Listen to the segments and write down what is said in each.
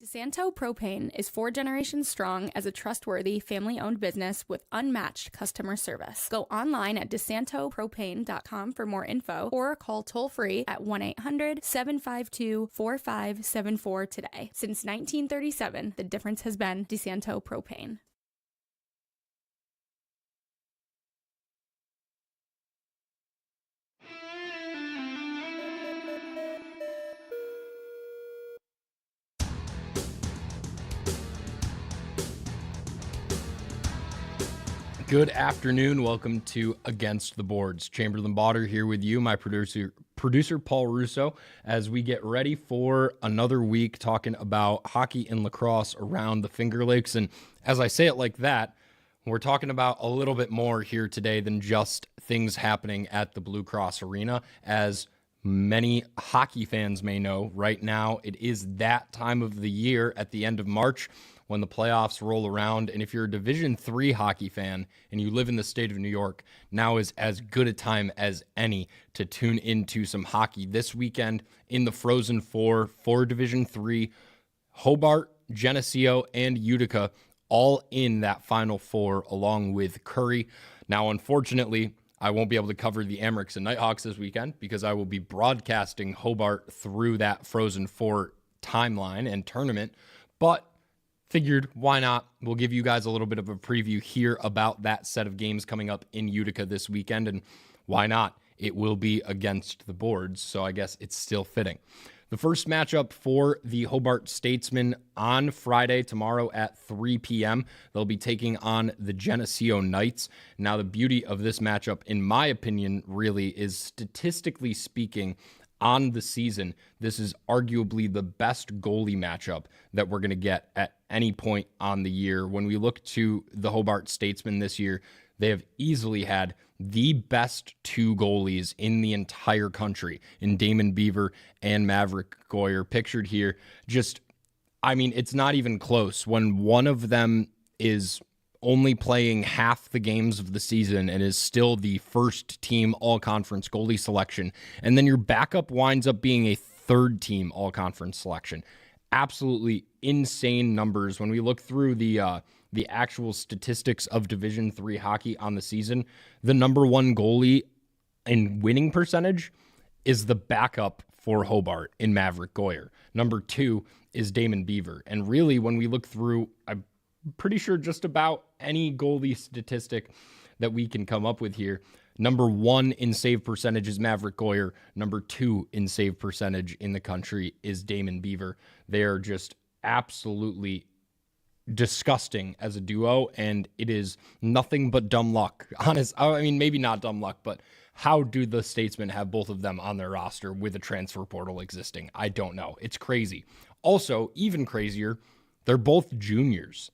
DeSanto Propane is 4 generations strong as a trustworthy, family-owned business with unmatched customer service. Go online at DeSantoPropane.com for more info or call toll-free at 1-800-752-4574 today. Since 1937, the difference has been DeSanto Propane. Good afternoon. Welcome to Against the Boards. Chamberlain Bauder here with you, my producer Paul Russo, as we get ready for another week talking about hockey and lacrosse around the Finger Lakes. And as I say it like that, we're talking about a little bit more here today than just things happening at the Blue Cross Arena. As many hockey fans may know, right now it is that time of the year at the end of March when the playoffs roll around. And if you're a Division III hockey fan and you live in the state of New York, now is as good a time as any to tune into some hockey. This weekend in the Frozen Four for Division III, Hobart, Geneseo, and Utica all in that Final Four along with Curry. Now, unfortunately, I won't be able to cover the Amerks and Knighthawks this weekend because I will be broadcasting Hobart through that Frozen Four timeline and tournament, but figured, why not? We'll give you guys a little bit of a preview here about that set of games coming up in Utica this weekend, and why not? It will be against the boards, so I guess it's still fitting. The first matchup for the Hobart Statesmen on Friday, tomorrow at 3 p.m. They'll be taking on the Geneseo Knights. Now, the beauty of this matchup, in my opinion, really is, statistically speaking, on the season, this is arguably the best goalie matchup that we're going to get at any point on the year. When we look to the Hobart Statesmen this year, they have easily had the best 2 goalies in the entire country in Damon Beaver and Maverick Goyer, pictured here. It's not even close. When one of them is only playing half the games of the season and is still the first team all-conference goalie selection, and then your backup winds up being a third team all-conference selection. Absolutely insane numbers. When we look through the actual statistics of Division III hockey on the season, the number 1 goalie in winning percentage is the backup for Hobart in Maverick Goyer. Number 2 is Damon Beaver. And really, when we look through, I'm pretty sure just about any goalie statistic that we can come up with here, number 1 in save percentage is Maverick Goyer. Number 2 in save percentage in the country is Damon Beaver. They are just absolutely disgusting as a duo, and it is nothing but dumb luck. Maybe not dumb luck, but how do the Statesmen have both of them on their roster with a transfer portal existing? I don't know. It's crazy. Also, even crazier, they're both juniors.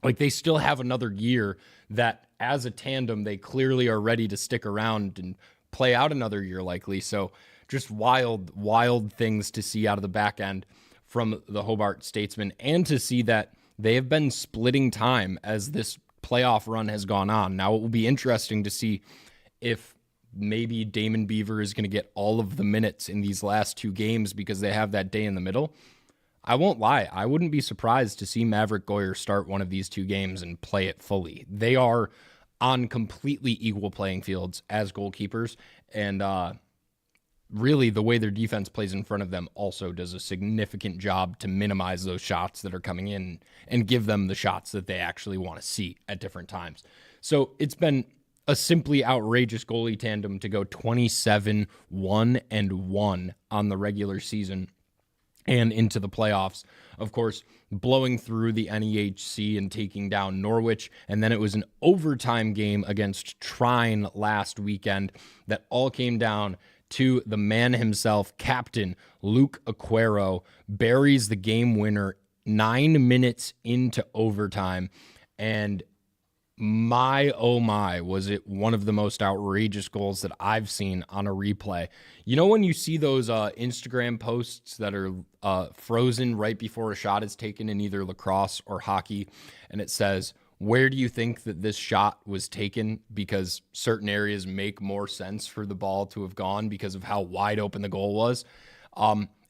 Like, they still have another year that, as a tandem, they clearly are ready to stick around and play out another year likely. So just wild things to see out of the back end from the Hobart Statesmen, and to see that they have been splitting time as this playoff run has gone on. Now, it will be interesting to see if maybe Damon Beaver is going to get all of the minutes in these last 2 games because they have that day in the middle. I won't lie, I wouldn't be surprised to see Maverick Goyer start one of these 2 games and play it fully. They are on completely equal playing fields as goalkeepers, and really the way their defense plays in front of them also does a significant job to minimize those shots that are coming in and give them the shots that they actually want to see at different times. So it's been a simply outrageous goalie tandem to go 27-1-1 on the regular season and into the playoffs. Of course, blowing through the NEHC and taking down Norwich. And then it was an overtime game against Trine last weekend that all came down to the man himself, Captain Luke Aquero, buries the game winner 9 minutes into overtime. And my, oh my, was it one of the most outrageous goals that I've seen on a replay. You know when you see those Instagram posts that are frozen right before a shot is taken in either lacrosse or hockey, and it says, where do you think that this shot was taken? Because certain areas make more sense for the ball to have gone because of how wide open the goal was.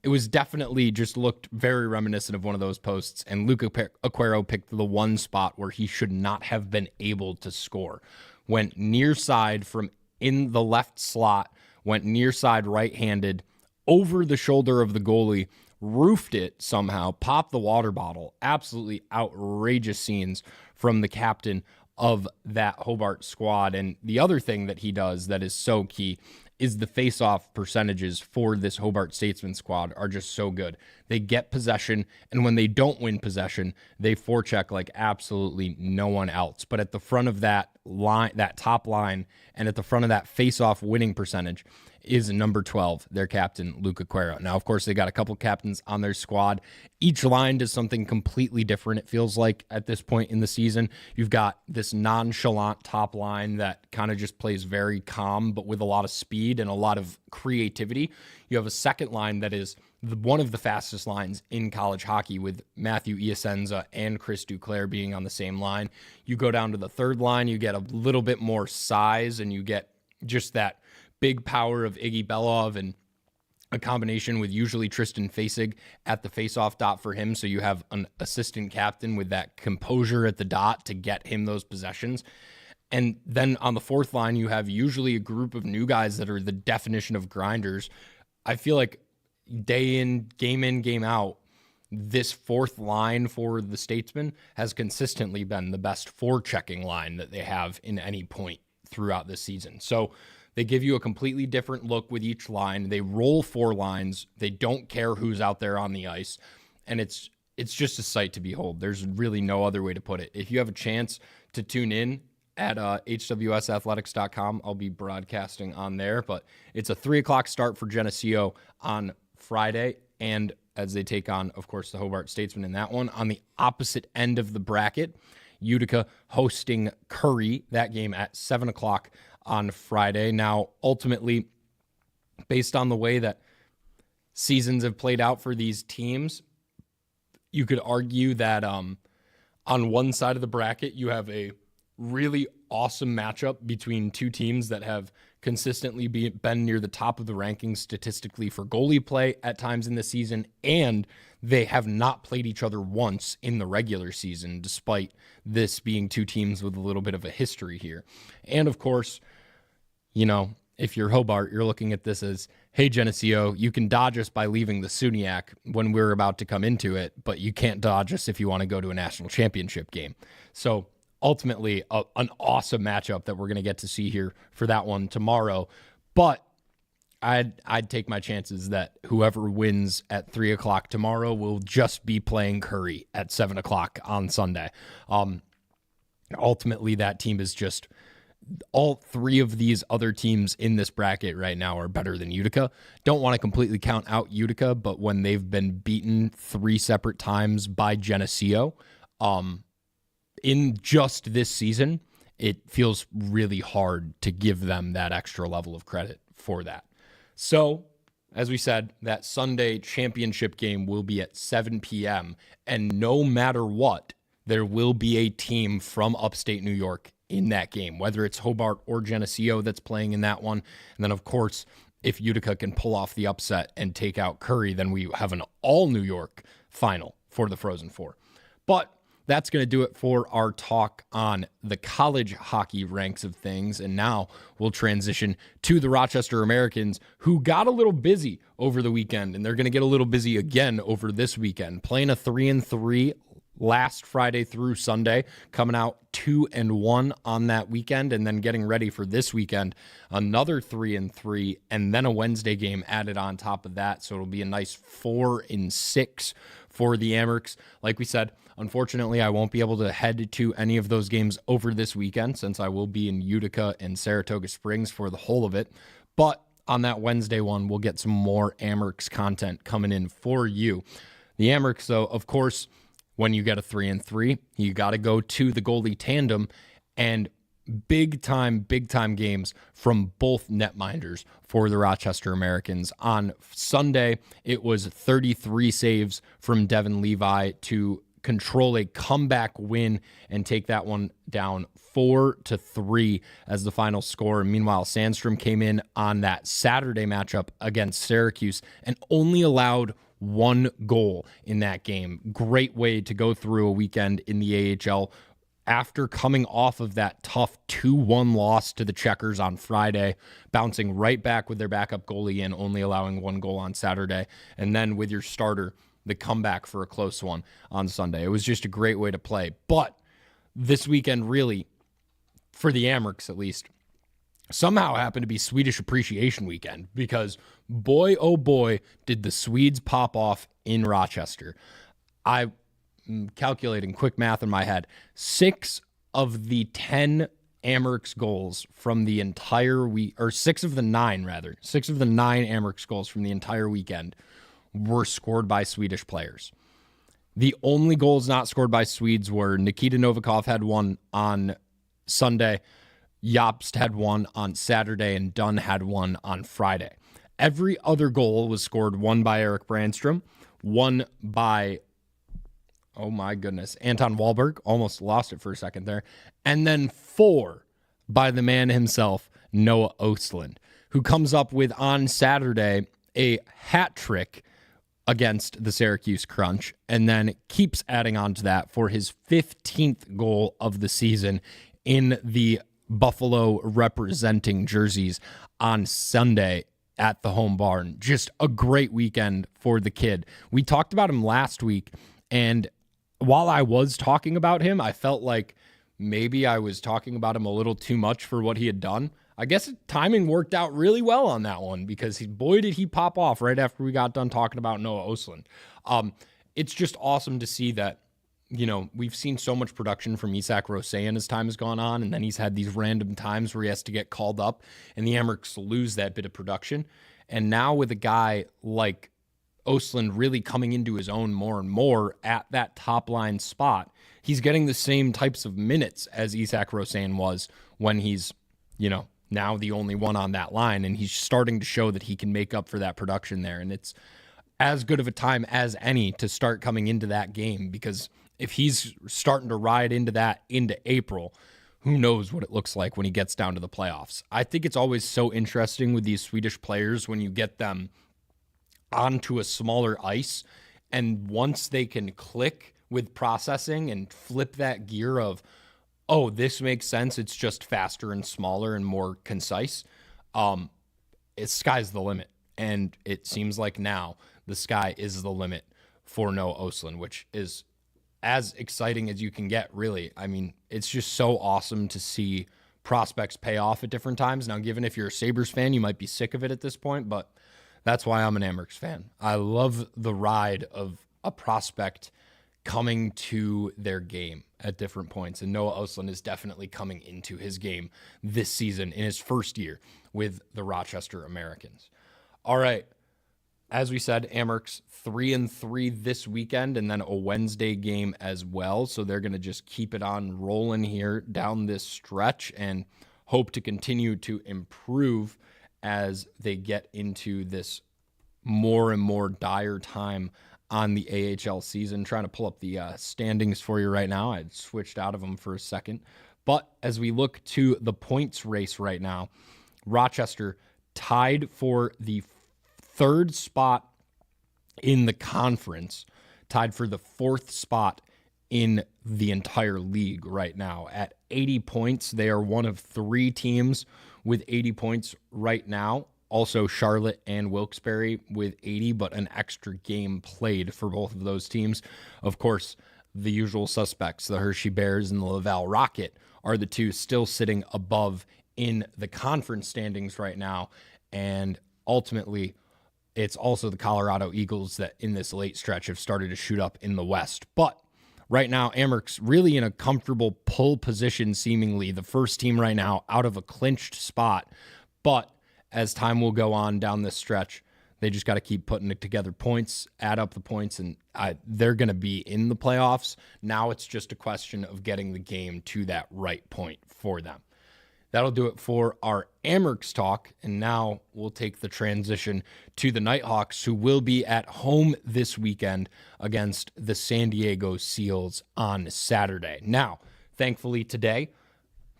it was definitely just looked very reminiscent of one of those posts. And Luca Aquero picked the one spot where he should not have been able to score. Went near side from in the left slot, went near side right-handed, over the shoulder of the goalie, roofed it somehow, popped the water bottle. Absolutely outrageous scenes from the captain of that Hobart squad. And the other thing that he does that is so key is the face-off percentages for this Hobart Statesmen squad are just so good. They get possession, and when they don't win possession, they forecheck like absolutely no one else. But at the front of that line, that top line, and at the front of that face-off winning percentage is number 12, their captain, Luca Aquero. Now, of course, they got a couple captains on their squad. Each line does something completely different, it feels like, at this point in the season. You've got this nonchalant top line that kind of just plays very calm, but with a lot of speed and a lot of creativity. You have a second line that is one of the fastest lines in college hockey, with Matthew Iasenza and Chris Duclair being on the same line. You go down to the third line, you get a little bit more size, and you get just that big power of Iggy Belov and a combination with usually Tristan Fasig at the faceoff dot for him. So you have an assistant captain with that composure at the dot to get him those possessions. And then on the fourth line, you have usually a group of new guys that are the definition of grinders. I feel like day in, game out, this fourth line for the Statesmen has consistently been the best forechecking line that they have in any point throughout this season. So they give you a completely different look with each line. They roll four lines. They don't care who's out there on the ice. And it's just a sight to behold. There's really no other way to put it. If you have a chance to tune in at hwsathletics.com, I'll be broadcasting on there. But it's a 3 o'clock start for Geneseo on Friday. And as they take on, of course, the Hobart Statesmen in that one. On the opposite end of the bracket, Utica hosting Curry, that game at 7 o'clock on Friday. Now, ultimately, based on the way that seasons have played out for these teams, you could argue that on one side of the bracket, you have a really awesome matchup between two teams that have consistently been near the top of the rankings statistically for goalie play at times in the season, and they have not played each other once in the regular season, despite this being two teams with a little bit of a history here. And of course, you know, if you're Hobart, you're looking at this as, hey, Geneseo, you can dodge us by leaving the SUNYAC when we're about to come into it, but you can't dodge us if you want to go to a national championship game. So ultimately, an awesome matchup that we're going to get to see here for that one tomorrow. But I'd take my chances that whoever wins at 3 o'clock tomorrow will just be playing Curry at 7 o'clock on Sunday. Ultimately, that team is just... all three of these other teams in this bracket right now are better than Utica. Don't want to completely count out Utica, but when they've been beaten 3 separate times by Geneseo in just this season, it feels really hard to give them that extra level of credit for that. So, as we said, that Sunday championship game will be at 7 p.m., and no matter what, there will be a team from upstate New York in that game, whether it's Hobart or Geneseo that's playing in that one. And then, of course, if Utica can pull off the upset and take out Curry, then we have an all-New York final for the Frozen Four. But that's going to do it for our talk on the college hockey ranks of things. And now we'll transition to the Rochester Americans, who got a little busy over the weekend, and they're going to get a little busy again over this weekend, playing a 3-3 last Friday through Sunday, coming out 2-1 on that weekend, and then getting ready for this weekend, another 3-3, and then a Wednesday game added on top of that. So it'll be a nice 4-6 for the Amerks. Like we said, unfortunately, I won't be able to head to any of those games over this weekend, since I will be in Utica and Saratoga Springs for the whole of it. But on that Wednesday one, we'll get some more Amerks content coming in for you. The Amerks, though, of course, when you get a 3-3, you got to go to the goalie tandem, and big time games from both netminders for the Rochester Americans. On Sunday, it was 33 saves from Devin Levi to control a comeback win and take that one down 4-3 as the final score. Meanwhile, Sandstrom came in on that Saturday matchup against Syracuse and only allowed 1 goal in that game. Great way to go through a weekend in the AHL after coming off of that tough 2-1 loss to the Checkers on Friday, bouncing right back with their backup goalie in, only allowing 1 goal on Saturday, and then with your starter, the comeback for a close one on Sunday. It was just a great way to play. But this weekend really, for the Amerks at least, somehow happened to be Swedish Appreciation Weekend, because boy, oh boy, did the Swedes pop off in Rochester. I'm calculating quick math in my head. 6 of the 10 Amerks goals from the entire week, or 6 of the 9 Amerks goals from the entire weekend were scored by Swedish players. The only goals not scored by Swedes were Nikita Novikov had 1 on Sunday, Jobst had 1 on Saturday, and Dunn had 1 on Friday. Every other goal was scored, 1 by Erik Brandstrom, 1 by, oh my goodness, Anton Wahlberg, almost lost it for a second there, and then 4 by the man himself, Noah Ostlund, who comes up with, on Saturday, a hat trick against the Syracuse Crunch, and then keeps adding on to that for his 15th goal of the season in the Buffalo representing jerseys on Sunday at the home barn. Just a great weekend for the kid. We talked about him last week, and while I was talking about him, I felt like maybe I was talking about him a little too much for what he had done. I guess timing worked out really well on that one, because boy, did he pop off right after we got done talking about Noah Ostlund. It's just awesome to see that, we've seen so much production from Isak Rosean as time has gone on, and then he's had these random times where he has to get called up, and the Amerks lose that bit of production. And now with a guy like Ostlund really coming into his own more and more at that top line spot, he's getting the same types of minutes as Isak Rosean was when he's, now the only one on that line, and he's starting to show that he can make up for that production there. And it's as good of a time as any to start coming into that game, because if he's starting to ride into that into April, who knows what it looks like when he gets down to the playoffs. I think it's always so interesting with these Swedish players when you get them onto a smaller ice, and once they can click with processing and flip that gear of, oh, this makes sense, it's just faster and smaller and more concise, sky's the limit. And it seems like now the sky is the limit for Noah Ostlund, which is as exciting as you can get, really. I mean, it's just so awesome to see prospects pay off at different times. Now, given if you're a Sabres fan, you might be sick of it at this point, but that's why I'm an Amerks fan. I love the ride of a prospect coming to their game at different points. And Noah Ostlund is definitely coming into his game this season in his first year with the Rochester Americans. All right. As we said, Amerks 3-3 this weekend, and then a Wednesday game as well. So they're going to just keep it on rolling here down this stretch and hope to continue to improve as they get into this more and more dire time on the AHL season. Trying to pull up the standings for you right now. I'd switched out of them for a second. But as we look to the points race right now, Rochester tied for the 3rd spot in the conference, tied for the 4th spot in the entire league right now at 80 points. They are one of 3 teams with 80 points right now. Also, Charlotte and Wilkes-Barre with 80, but an extra game played for both of those teams. Of course, the usual suspects, the Hershey Bears and the Laval Rocket, are the 2 still sitting above in the conference standings right now. And ultimately, it's also the Colorado Eagles that in this late stretch have started to shoot up in the West. But right now, Amerks really in a comfortable pull position, seemingly the first team right now out of a clinched spot. But as time will go on down this stretch, they just got to keep putting it together points, add up the points, and they're going to be in the playoffs. Now it's just a question of getting the game to that right point for them. That'll do it for our Amerks talk. And now we'll take the transition to the Knighthawks, who will be at home this weekend against the San Diego Seals on Saturday. Now, thankfully today,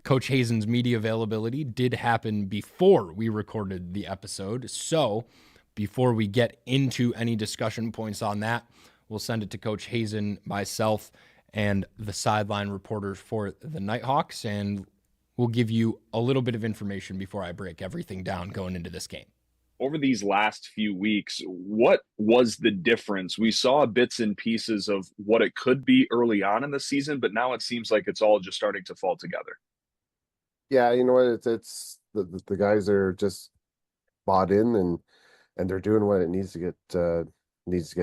Coach Hasen's media availability did happen before we recorded the episode. So before we get into any discussion points on that, we'll send it to Coach Hasen, myself, and the sideline reporters for the Knighthawks, and we'll give you a little bit of information before I break everything down going into this game. Over these last few weeks, what was the difference? We saw bits and pieces of what it could be early on in the season, but now it seems like it's all just starting to fall together. Yeah, you know what? It's the guys are just bought in and they're doing what it needs to get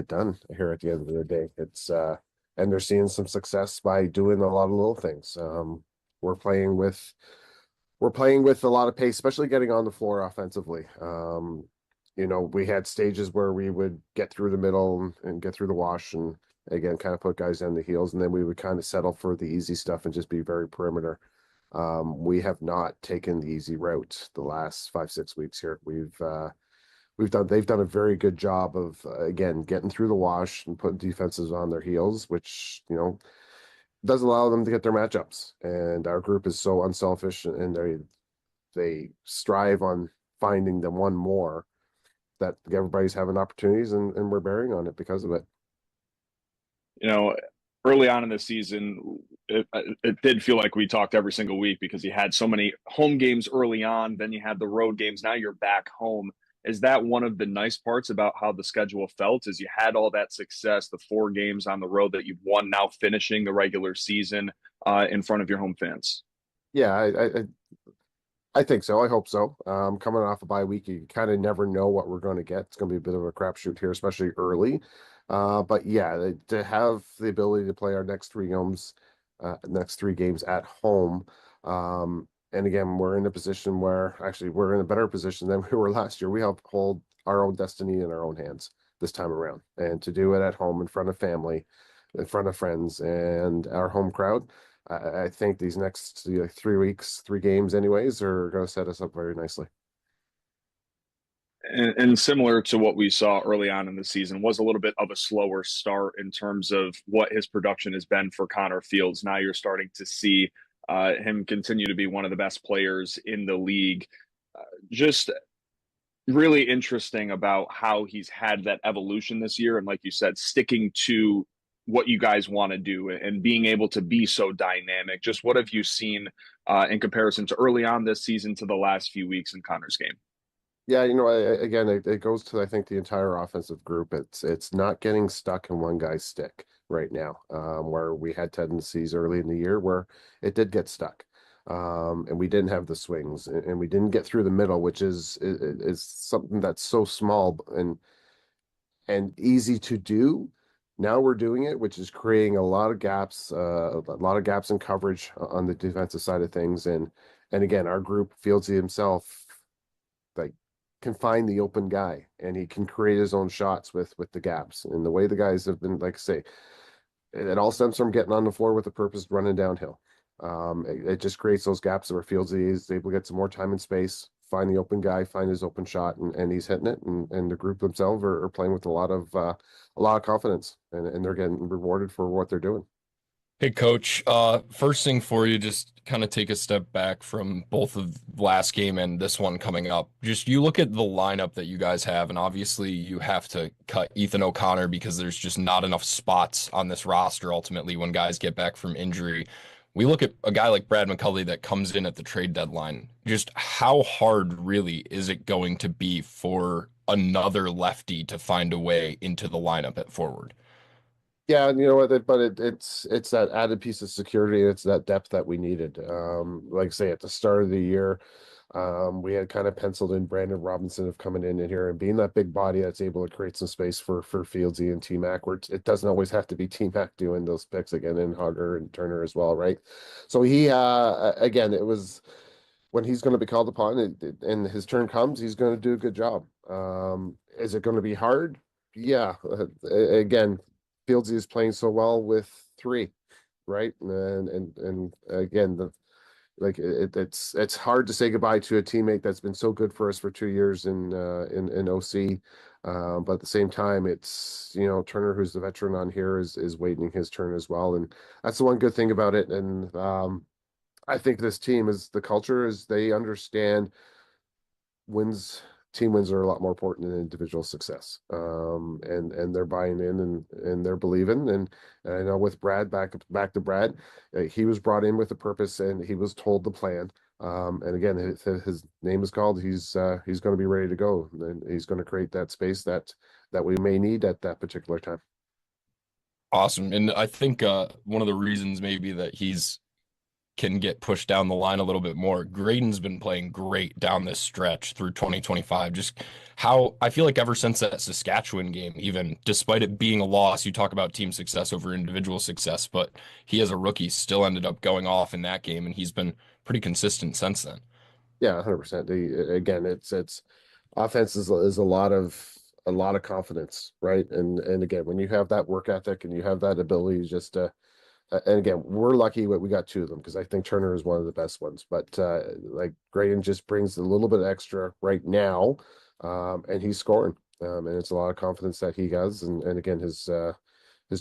done here at the end of the day. It's and they're seeing some success by doing a lot of little things. We're playing with a lot of pace, especially getting on the floor offensively. We had stages where we would get through the middle and get through the wash and again kind of put guys on the heels, and then we would kind of settle for the easy stuff and just be very perimeter. We have not taken the easy route the last 5-6 weeks here. They've done a very good job of again getting through the wash and putting defenses on their heels, which does allow them to get their matchups. And our group is so unselfish, and they strive on finding the one more that everybody's having opportunities, and we're bearing on it because of it. Early on in the season, it did feel like we talked every single week because you had so many home games early on, then you had the road games. Now you're back home. Is that one of the nice parts about how the schedule felt, is you had all that success, the 4 games on the road that you've won, now finishing the regular season in front of your home fans? Yeah, I think so. I hope so. Coming off a bye week, you kind of never know what we're going to get. It's going to be a bit of a crapshoot here, especially early. But yeah, to have the ability to play our next 3 games at home. And again, we're in a position where actually we're in a better position than we were last year. We help hold our own destiny in our own hands this time around. And to do it at home in front of family, in front of friends, and our home crowd, I think these next 3 weeks, 3 games anyways, are going to set us up very nicely. And similar to what we saw early on in the season, was a little bit of a slower start in terms of what his production has been for Connor Fields. Now you're starting to see him continue to be one of the best players in the league. Just really interesting about how he's had that evolution this year. And like you said, sticking to what you guys want to do and being able to be so dynamic. Just what have you seen in comparison to early on this season to the last few weeks in Connor's game? Yeah, again, it goes to, I think, the entire offensive group. It's not getting stuck in one guy's stick right now, where we had tendencies early in the year where it did get stuck, and we didn't have the swings, and we didn't get through the middle, which is something that's so small and easy to do. Now we're doing it, which is creating a lot of gaps in coverage on the defensive side of things, and again, our group, Fieldsy himself, can find the open guy, and he can create his own shots with the gaps. And the way the guys have been, like I say, it all stems from getting on the floor with a purpose, running downhill. It just creates those gaps where Fieldsy is able to get some more time and space, find the open guy, find his open shot, and he's hitting it. And the group themselves are playing with a lot of confidence, and they're getting rewarded for what they're doing. Hey, Coach, first thing for you, just kind of take a step back from both of last game and this one coming up. Just you look at the lineup that you guys have, and obviously you have to cut Ethan O'Connor because there's just not enough spots on this roster ultimately when guys get back from injury. We look at a guy like Brad McCulley that comes in at the trade deadline. Just how hard really is it going to be for another lefty to find a way into the lineup at forward? Yeah, you know what? But it's that added piece of security. It's that depth that we needed. Like I say, at the start of the year, we had kind of penciled in Brandon Robinson of coming in here and being that big body that's able to create some space for Fieldsy and T-Mac, where it doesn't always have to be T-Mac doing those picks again, and Hunter and Turner as well, right? So he, again, it was when he's going to be called upon and his turn comes, he's going to do a good job. Is it going to be hard? Yeah. Again, Fieldsy is playing so well with 3, right? And again, like it's hard to say goodbye to a teammate that's been so good for us for 2 years in OC. But at the same time, it's, Turner, who's the veteran on here, is waiting his turn as well. And that's the one good thing about it. And I think this team is the culture is they understand wins team wins are a lot more important than individual success. And they're buying in and they're believing. And I know with Brad, back to Brad, he was brought in with a purpose and he was told the plan. And again, his name is called. He's going to be ready to go, and he's going to create that space that we may need at that particular time. Awesome. And I think one of the reasons maybe that he's can get pushed down the line a little bit more. Graydon's been playing great down this stretch through 2025. Just how I feel like ever since that Saskatchewan game, even despite it being a loss, you talk about team success over individual success, but he as a rookie still ended up going off in that game, and he's been pretty consistent since then. Yeah, 100%. Again, it's offense is a lot of confidence, right? And again, when you have that work ethic and you have that ability just to and again, we're lucky that we got two of them because I think Turner is one of the best ones. But like Graydon just brings a little bit extra right now, and he's scoring. And it's a lot of confidence that he has, and again, his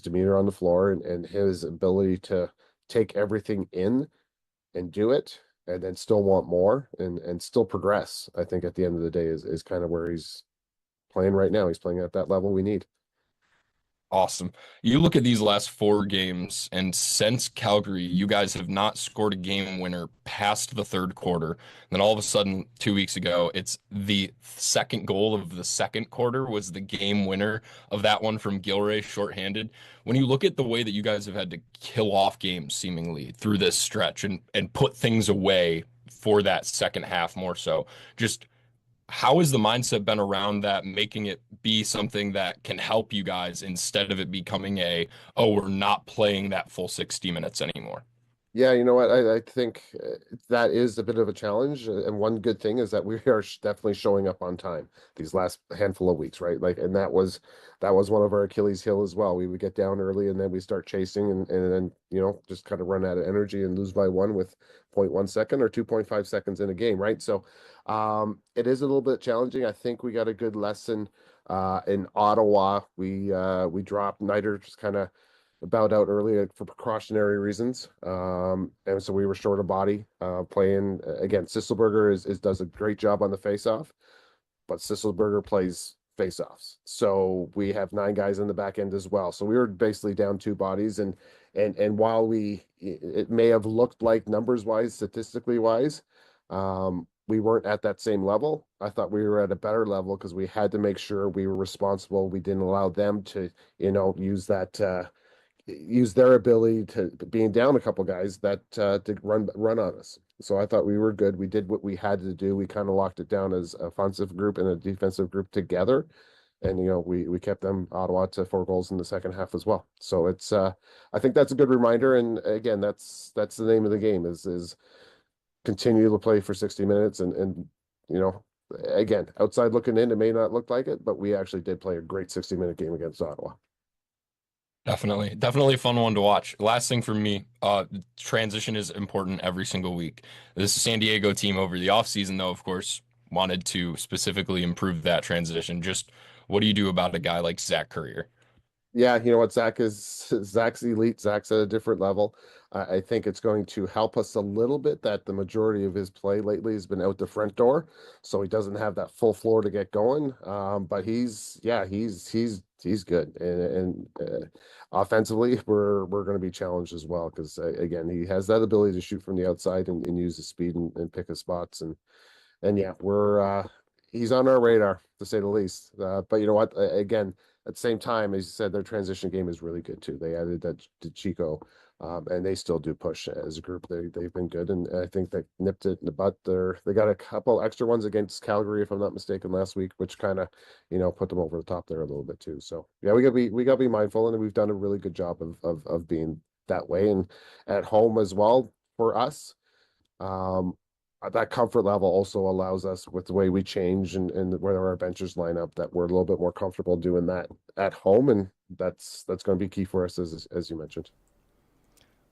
demeanor on the floor and his ability to take everything in and do it, and then still want more and still progress. I think at the end of the day is kind of where he's playing right now. He's playing at that level we need. Awesome. You look at these last four games, and since Calgary, you guys have not scored a game winner past the third quarter. And then all of a sudden, 2 weeks ago, it's the second goal of the second quarter was the game winner of that one from Gilray shorthanded. When you look at the way that you guys have had to kill off games seemingly through this stretch and put things away for that second half more so, just how has the mindset been around that, making it be something that can help you guys instead of it becoming we're not playing that full 60 minutes anymore? Yeah, you know what? I think that is a bit of a challenge. And one good thing is that we are definitely showing up on time these last handful of weeks, right? Like, and that was one of our Achilles heel as well. We would get down early and then we start chasing and then, just kind of run out of energy and lose by one with 0.1 second or 2.5 seconds in a game, right? So it is a little bit challenging. I think we got a good lesson in Ottawa. We dropped Niter just kind of bowed out early for precautionary reasons. And so we were short of body playing again. Sisselberger does a great job on the faceoff, but Sisselberger plays faceoffs. So we have 9 guys in the back end as well. So we were basically down 2 bodies. And while it may have looked like numbers wise, statistically wise, we weren't at that same level. I thought we were at a better level because we had to make sure we were responsible. We didn't allow them to, use their ability to being down a couple guys that to run on us. So I thought we were good. We did what we had to do. We kind of locked it down as an offensive group and a defensive group together. And we kept them Ottawa to 4 goals in the second half as well. So it's I think that's a good reminder. And again, that's the name of the game is continue to play for 60 minutes and again, outside looking in, it may not look like it, but we actually did play a great 60-minute game against Ottawa. Definitely a fun one to watch. Last thing for me, transition is important every single week. This San Diego team over the offseason, though, of course, wanted to specifically improve that transition. Just what do you do about a guy like Zach Currier? Yeah, you know what, Zach's elite. Zach's at a different level. I think it's going to help us a little bit that the majority of his play lately has been out the front door, so he doesn't have that full floor to get going. But he's good, and offensively, we're going to be challenged as well because again, he has that ability to shoot from the outside and use his speed and pick his spots, and yeah, he's on our radar to say the least. But you know what, again. At the same time, as you said, their transition game is really good too. They added that to Chico, and they still do push as a group. They've been good, and I think they nipped it in the butt. They got a couple extra ones against Calgary, if I'm not mistaken, last week, which kind of put them over the top there a little bit too. So yeah, we gotta be mindful, and we've done a really good job of being that way, and at home as well for us. That comfort level also allows us with the way we change and where our benches line up that we're a little bit more comfortable doing that at home. And that's going to be key for us as you mentioned.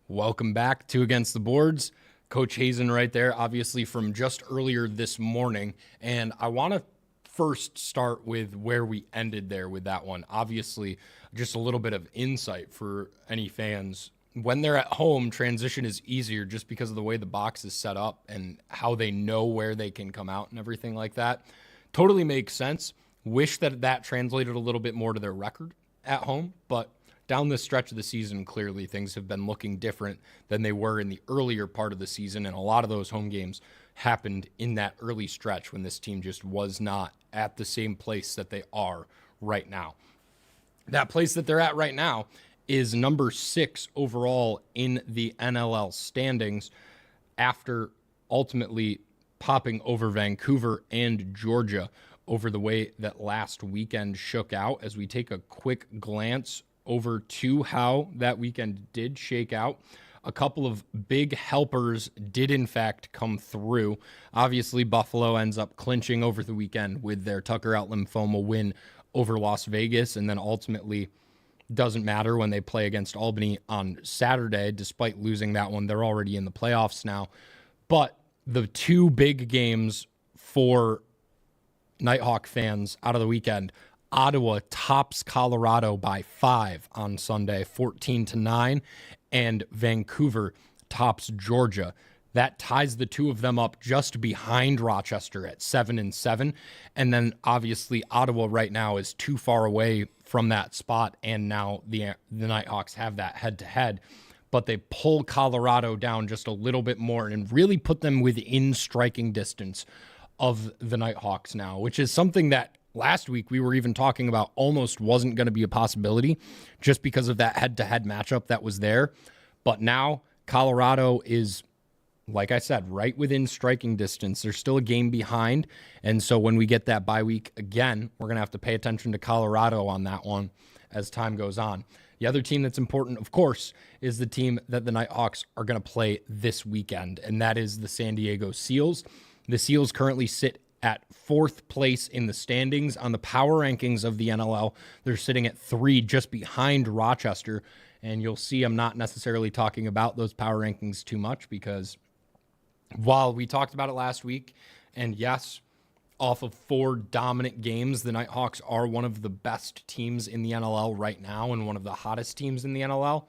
Welcome back to Against the Boards. Coach Hasen right there, obviously from just earlier this morning. And I want to first start with where we ended there with that one. Obviously, just a little bit of insight for any fans. When they're at home, transition is easier just because of the way the box is set up and how they know where they can come out and everything like that. Totally makes sense. Wish that translated a little bit more to their record at home, but down the stretch of the season, clearly things have been looking different than they were in the earlier part of the season, and a lot of those home games happened in that early stretch when this team just was not at the same place that they are right now. That place that they're at right now is number 6 overall in the NLL standings after ultimately popping over Vancouver and Georgia over the way that last weekend shook out. As we take a quick glance over to how that weekend did shake out, a couple of big helpers did in fact come through. Obviously, Buffalo ends up clinching over the weekend with their Tucker Out Lymphoma win over Las Vegas, and then ultimately doesn't matter when they play against Albany on Saturday. Despite losing that one, they're already in the playoffs now. But the two big games for Nighthawk fans out of the weekend, Ottawa tops Colorado by 5 on Sunday, 14-9, and Vancouver tops Georgia. That ties the two of them up just behind Rochester at 7-7. And then obviously Ottawa right now is too far away from that spot, and now the Nighthawks have that head-to-head. But they pull Colorado down just a little bit more and really put them within striking distance of the Nighthawks now, which is something that last week we were even talking about almost wasn't going to be a possibility just because of that head-to-head matchup that was there. But now Colorado is, like I said, right within striking distance. They're still a game behind. And so when we get that bye week again, we're going to have to pay attention to Colorado on that one as time goes on. The other team that's important, of course, is the team that the Nighthawks are going to play this weekend, and that is the San Diego Seals. The Seals currently sit at 4th place in the standings on the power rankings of the NLL. They're sitting at 3, just behind Rochester. And you'll see I'm not necessarily talking about those power rankings too much because while we talked about it last week, and yes, off of 4 dominant games, the Nighthawks are one of the best teams in the NLL right now and one of the hottest teams in the NLL.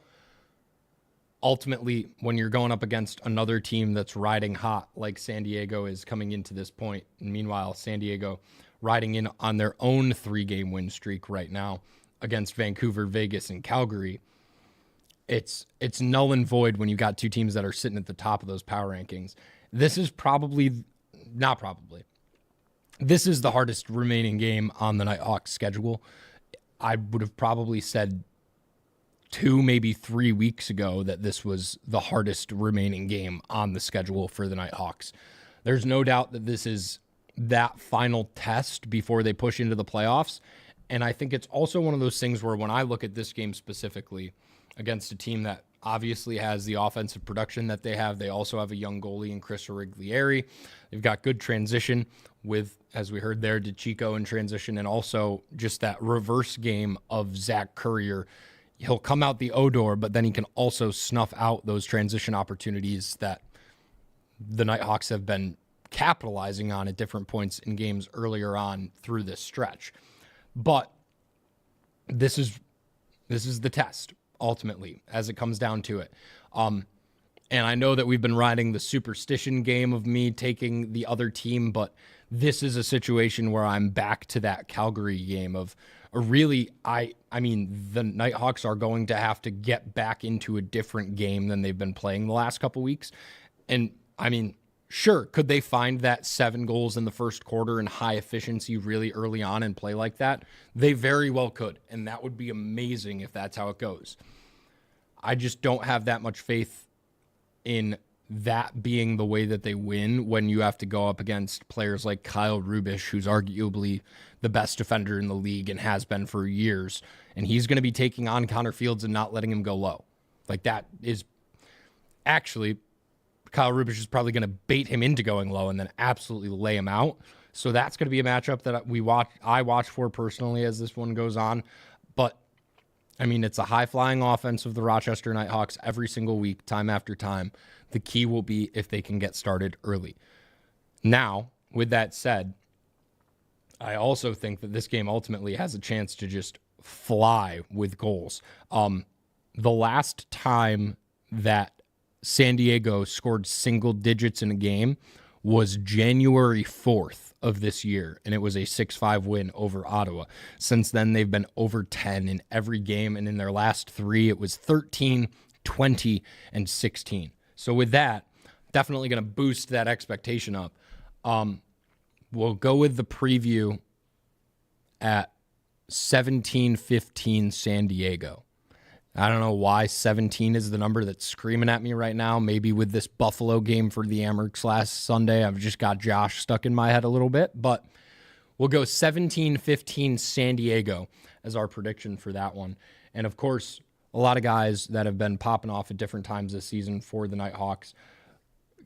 Ultimately, when you're going up against another team that's riding hot like San Diego is coming into this point, and meanwhile, San Diego riding in on their own 3-game win streak right now against Vancouver, Vegas, and Calgary, it's null and void when you got two teams that are sitting at the top of those power rankings. This is this is the hardest remaining game on the Nighthawks schedule. I would have probably said 2, maybe 3 weeks ago that this was the hardest remaining game on the schedule for the Nighthawks. There's no doubt that this is that final test before they push into the playoffs. And I think it's also one of those things where when I look at this game specifically against a team that obviously has the offensive production that they have, they also have a young goalie in Chris Origlieri. They've got good transition with, as we heard there, DeChico in transition, and also just that reverse game of Zach Currier. He'll come out the Odor, but then he can also snuff out those transition opportunities that the Nighthawks have been capitalizing on at different points in games earlier on through this stretch. But this is the test, ultimately, as it comes down to it. And I know that we've been riding the superstition game of me taking the other team, but this is a situation where I'm back to that Calgary game of really, I mean, the Nighthawks are going to have to get back into a different game than they've been playing the last couple weeks. And I mean, sure, could they find that 7 goals in the first quarter and high efficiency really early on and play like that? They very well could, and that would be amazing if that's how it goes. I just don't have that much faith in that being the way that they win when you have to go up against players like Kyle Rubisch, who's arguably the best defender in the league and has been for years, and he's going to be taking on Connor Fields and not letting him go low. Like, that is actually, Kyle Rubisch is probably going to bait him into going low and then absolutely lay him out. So that's going to be a matchup that I watch for personally as this one goes on. But I mean, it's a high-flying offense of the Rochester Knighthawks every single week, time after time. The key will be if they can get started early. Now, with that said, I also think that this game ultimately has a chance to just fly with goals. The last time that San Diego scored single digits in a game was January 4th of this year, and it was a 6-5 win over Ottawa. Since then, they've been over 10 in every game, and in their last 3, it was 13, 20, and 16. So with that, definitely going to boost that expectation up. We'll go with the preview at 17-15 San Diego. I don't know why 17 is the number that's screaming at me right now. Maybe with this Buffalo game for the Amerks last Sunday, I've just got Josh stuck in my head a little bit. But we'll go 17-15 San Diego as our prediction for that one. And, of course, a lot of guys that have been popping off at different times this season for the Knighthawks.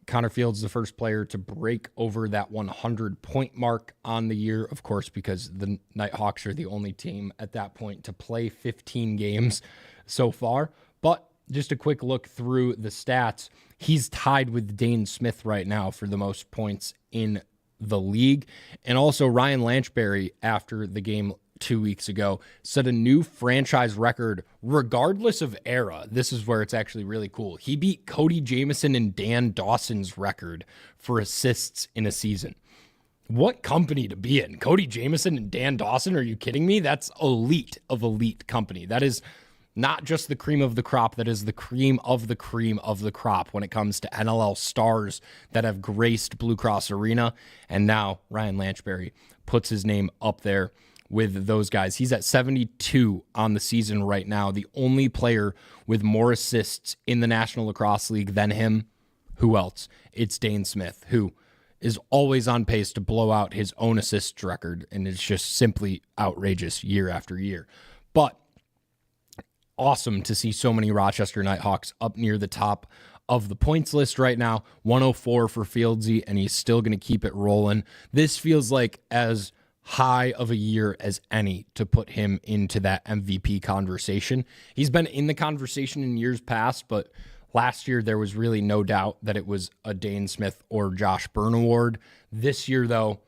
Connor Fields, the first player to break over that 100-point mark on the year, of course, because the Knighthawks are the only team at that point to play 15 games so far. But just a quick look through the stats. He's tied with Dane Smith right now for the most points in the league. And also Ryan Lanchberry, after the game 2 weeks ago, set a new franchise record regardless of era. This is where it's actually really cool. He beat Cody Jamieson and Dan Dawson's record for assists in a season. What company to be in? Cody Jamieson and Dan Dawson? Are you kidding me? That's elite of elite company. That is not just the cream of the crop, that is the cream of the cream of the crop when it comes to NLL stars that have graced Blue Cross Arena. And now Ryan Lanchberry puts his name up there with those guys. He's at 72 on the season right now. The only player with more assists in the National Lacrosse League than him, who else? It's Dane Smith, who is always on pace to blow out his own assists record, and it's just simply outrageous year after year. But awesome to see so many Rochester Knighthawks up near the top of the points list right now. 104 for Fieldsy, and he's still going to keep it rolling. This feels like as high of a year as any to put him into that MVP conversation. He's been in the conversation in years past, but last year there was really no doubt that it was a Dane Smith or Josh Byrne award. This year, though,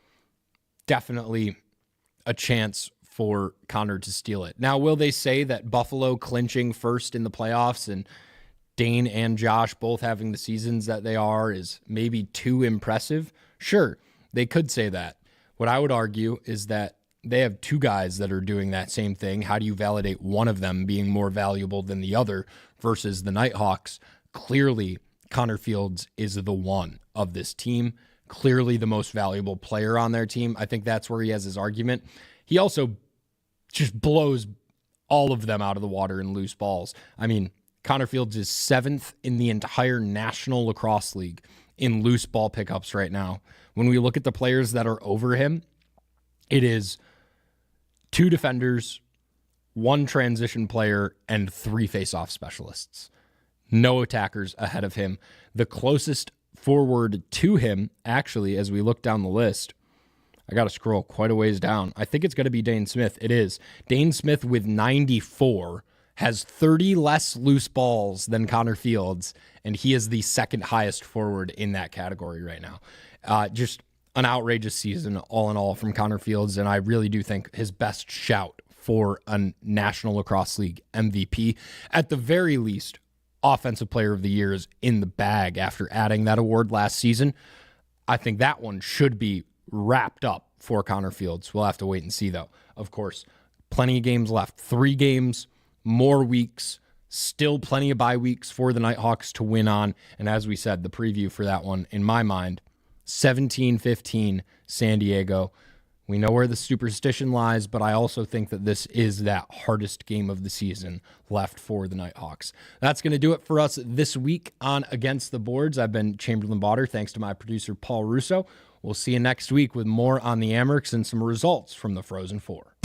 definitely a chance for Connor to steal it. Now, will they say that Buffalo clinching first in the playoffs and Dane and Josh both having the seasons that they are is maybe too impressive? Sure, they could say that. What I would argue is that they have two guys that are doing that same thing. How do you validate one of them being more valuable than the other versus the Knighthawks? Clearly, Connor Fields is the one of this team, clearly the most valuable player on their team. I think that's where he has his argument. He also just blows all of them out of the water in loose balls. I mean, Connor Fields is 7th in the entire National Lacrosse League in loose ball pickups right now. When we look at the players that are over him, it is 2 defenders, 1 transition player, and 3 face-off specialists. No attackers ahead of him. The closest forward to him, actually, as we look down the list, I got to scroll quite a ways down. I think it's going to be Dane Smith. It is. Dane Smith with 94 has 30 less loose balls than Connor Fields, and he is the second highest forward in that category right now. Just an outrageous season all in all from Connor Fields, and I really do think his best shout for a National Lacrosse League MVP. At the very least, Offensive Player of the Year is in the bag after adding that award last season. I think that one should be wrapped up for Connor Fields. We'll have to wait and see, though. Of course, plenty of games left. 3 games, more weeks, still plenty of bye weeks for the Knighthawks to win on. And as we said, the preview for that one, in my mind, 17-15 San Diego. We know where the superstition lies, but I also think that this is that hardest game of the season left for the Knighthawks. That's going to do it for us this week on Against the Boards. I've been Chamberlain Bauder. Thanks to my producer, Paul Russo. We'll see you next week with more on the Amerks and some results from the Frozen Four.